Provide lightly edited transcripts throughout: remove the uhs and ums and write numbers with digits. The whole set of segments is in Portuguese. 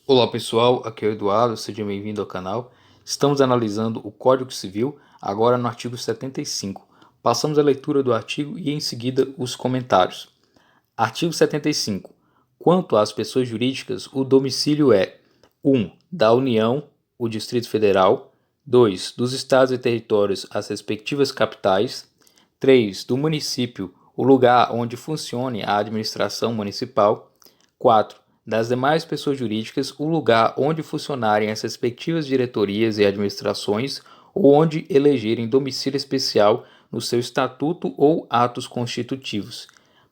Olá pessoal, aqui é o Eduardo, seja bem-vindo ao canal. Estamos analisando o Código Civil, agora no artigo 75. Passamos a leitura do artigo e em seguida os comentários. Artigo 75. Quanto às pessoas jurídicas, o domicílio é 1. Da União, o Distrito Federal. 2. Dos estados e territórios, as respectivas capitais. 3. Do município, o lugar onde funcione a administração municipal. 4. Das demais pessoas jurídicas, o lugar onde funcionarem as respectivas diretorias e administrações ou onde elegerem domicílio especial no seu estatuto ou atos constitutivos.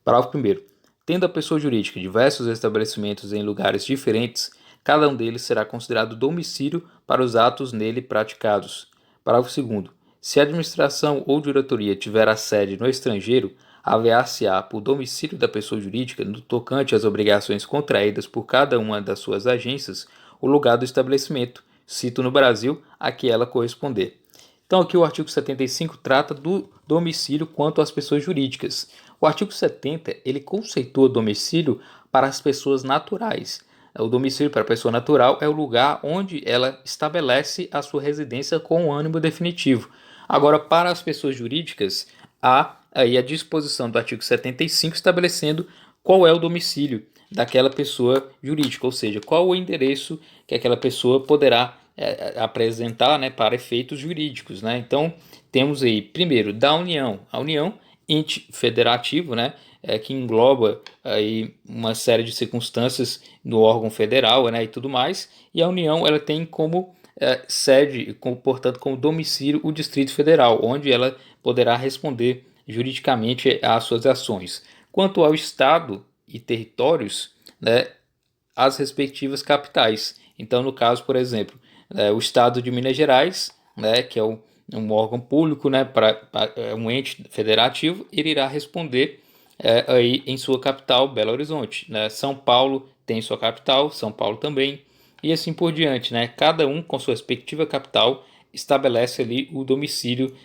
Parágrafo 1º. Tendo a pessoa jurídica diversos estabelecimentos em lugares diferentes, cada um deles será considerado domicílio para os atos nele praticados. Parágrafo 2º. Se a administração ou diretoria tiver a sede no estrangeiro, haver-se-á por domicílio da pessoa jurídica, no tocante às obrigações contraídas por cada uma das suas agências, o lugar do estabelecimento, cito no Brasil, a que ela corresponder. Então aqui o artigo 75 trata do domicílio quanto às pessoas jurídicas. O artigo 70, ele conceitua domicílio para as pessoas naturais. O domicílio para a pessoa natural é o lugar onde ela estabelece a sua residência com o ânimo definitivo. Agora, para as pessoas jurídicas, há aí a disposição do artigo 75 estabelecendo qual é o domicílio daquela pessoa jurídica, ou seja, qual o endereço que aquela pessoa poderá apresentar, né, para efeitos jurídicos, né? Então, temos aí, primeiro, da União. A União, ente federativo, né, que engloba aí uma série de circunstâncias no órgão federal, né, e tudo mais. E a União, ela tem como sede, portanto, como domicílio o Distrito Federal, onde ela poderá responder juridicamente às suas ações. Quanto ao Estado e territórios, né, as respectivas capitais. Então, no caso, por exemplo, o Estado de Minas Gerais, né, que é um órgão público, né, um ente federativo, ele irá responder aí em sua capital, Belo Horizonte. Né? São Paulo tem sua capital, São Paulo também, e assim por diante. Né? Cada um com sua respectiva capital estabelece ali o domicílio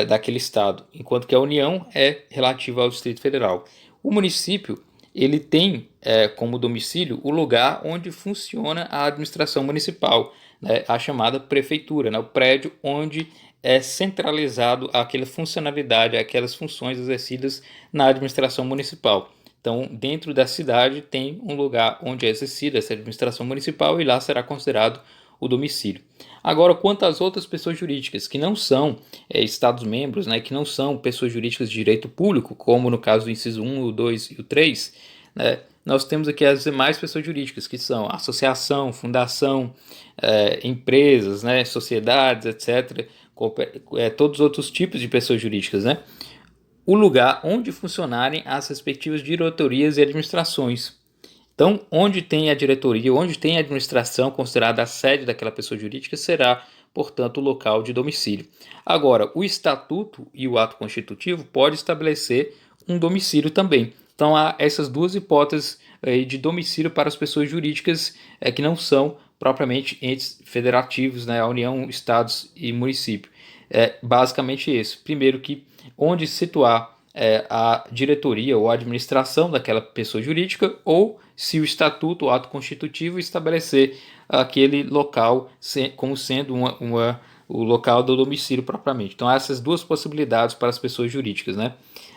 daquele estado, enquanto que a União é relativa ao Distrito Federal. O município ele tem como domicílio o lugar onde funciona a administração municipal, né, a chamada prefeitura, né, o prédio onde é centralizado aquela funcionalidade, aquelas funções exercidas na administração municipal. Então, dentro da cidade tem um lugar onde é exercida essa administração municipal e lá será considerado o domicílio. Agora, quanto às outras pessoas jurídicas que não são Estados-membros, né, que não são pessoas jurídicas de direito público, como no caso do inciso 1, o 2 e o 3, né, nós temos aqui as demais pessoas jurídicas, que são associação, fundação, empresas, né, sociedades, etc., todos os outros tipos de pessoas jurídicas, né? O lugar onde funcionarem as respectivas diretorias e administrações. Então, onde tem a diretoria, onde tem a administração considerada a sede daquela pessoa jurídica, será, portanto, o local de domicílio. Agora, o estatuto e o ato constitutivo pode estabelecer um domicílio também. Então, há essas duas hipóteses de domicílio para as pessoas jurídicas que não são propriamente entes federativos, né, a União, estados e município. É basicamente esse. Primeiro que onde situar a diretoria ou a administração daquela pessoa jurídica, ou se o estatuto, o ato constitutivo, estabelecer aquele local como sendo o local do domicílio propriamente. Então, há essas duas possibilidades para as pessoas jurídicas, né?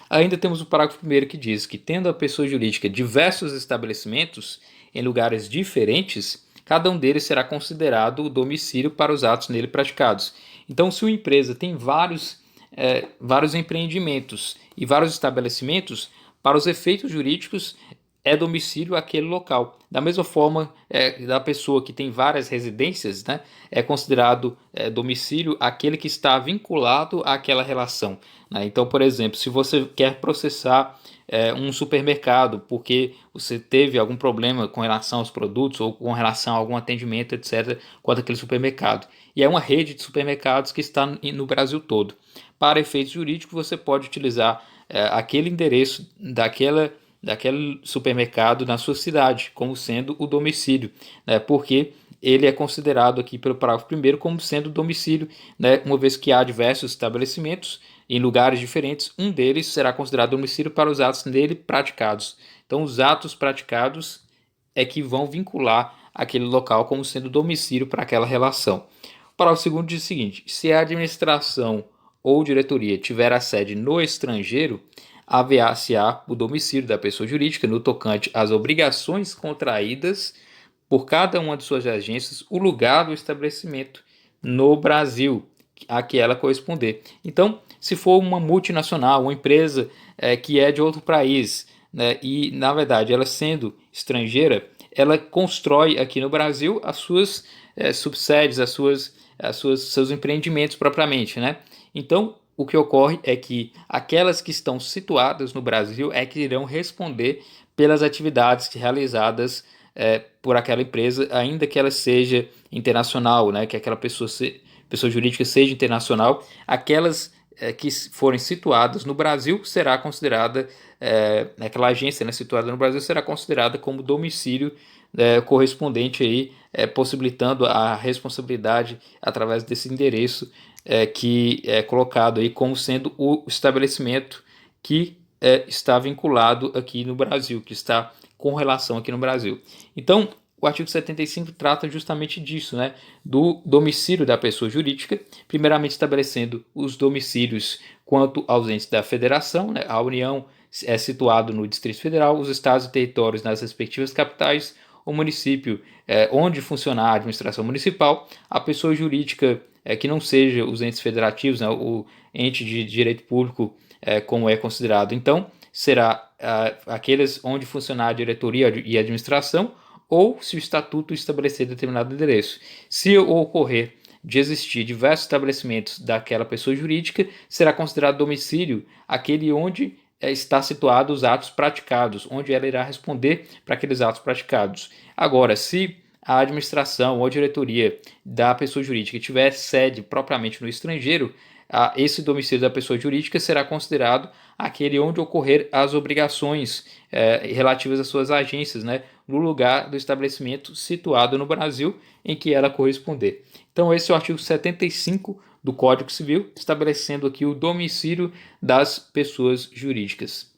Ainda temos o parágrafo 1º que diz que, tendo a pessoa jurídica diversos estabelecimentos em lugares diferentes, cada um deles será considerado o domicílio para os atos nele praticados. Então, se uma empresa tem vários empreendimentos e vários estabelecimentos, para os efeitos jurídicos é domicílio aquele local. Da mesma forma, da pessoa que tem várias residências, né, é considerado domicílio aquele que está vinculado àquela relação. Né? Então, por exemplo, se você quer processar um supermercado porque você teve algum problema com relação aos produtos ou com relação a algum atendimento, etc., quanto àquele supermercado. E é uma rede de supermercados que está no Brasil todo. Para efeitos jurídicos, você pode utilizar aquele endereço daquele supermercado na sua cidade, como sendo o domicílio, né? Porque ele é considerado aqui pelo parágrafo 1º como sendo domicílio, né? Uma vez que há diversos estabelecimentos em lugares diferentes, um deles será considerado domicílio para os atos nele praticados. Então, os atos praticados é que vão vincular aquele local como sendo domicílio para aquela relação. O parágrafo segundo diz o seguinte: se a administração ou diretoria tiver a sede no estrangeiro, haver-se-á o domicílio da pessoa jurídica no tocante às obrigações contraídas por cada uma de suas agências, o lugar do estabelecimento no Brasil a que ela corresponder. Então, se for uma multinacional, uma empresa que é de outro país, né, e na verdade ela sendo estrangeira, ela constrói aqui no Brasil as suas subsedes, seus empreendimentos propriamente, né? Então, o que ocorre é que aquelas que estão situadas no Brasil é que irão responder pelas atividades realizadas por aquela empresa, ainda que ela seja internacional, né? Que aquela pessoa jurídica seja internacional, aquelas que forem situadas no Brasil será considerada, aquela agência, né, situada no Brasil será considerada como domicílio correspondente aí, possibilitando a responsabilidade através desse endereço que é colocado aí como sendo o estabelecimento que está vinculado aqui no Brasil, que está com relação aqui no Brasil. Então, o artigo 75 trata justamente disso, né, do domicílio da pessoa jurídica, primeiramente estabelecendo os domicílios quanto aos entes da federação, né, a União é situado no Distrito Federal, os estados e territórios nas respectivas capitais, o município onde funcionar a administração municipal, a pessoa jurídica que não seja os entes federativos, né, o ente de direito público como é considerado, então, será aqueles onde funcionar a diretoria e a administração, ou se o estatuto estabelecer determinado endereço. Se ocorrer de existir diversos estabelecimentos daquela pessoa jurídica, será considerado domicílio aquele onde está situado os atos praticados, onde ela irá responder para aqueles atos praticados. Agora, se a administração ou a diretoria da pessoa jurídica tiver sede propriamente no estrangeiro, esse domicílio da pessoa jurídica será considerado aquele onde ocorrer as obrigações relativas às suas agências, né, no lugar do estabelecimento situado no Brasil em que ela corresponder. Então, esse é o artigo 75 do Código Civil, estabelecendo aqui o domicílio das pessoas jurídicas.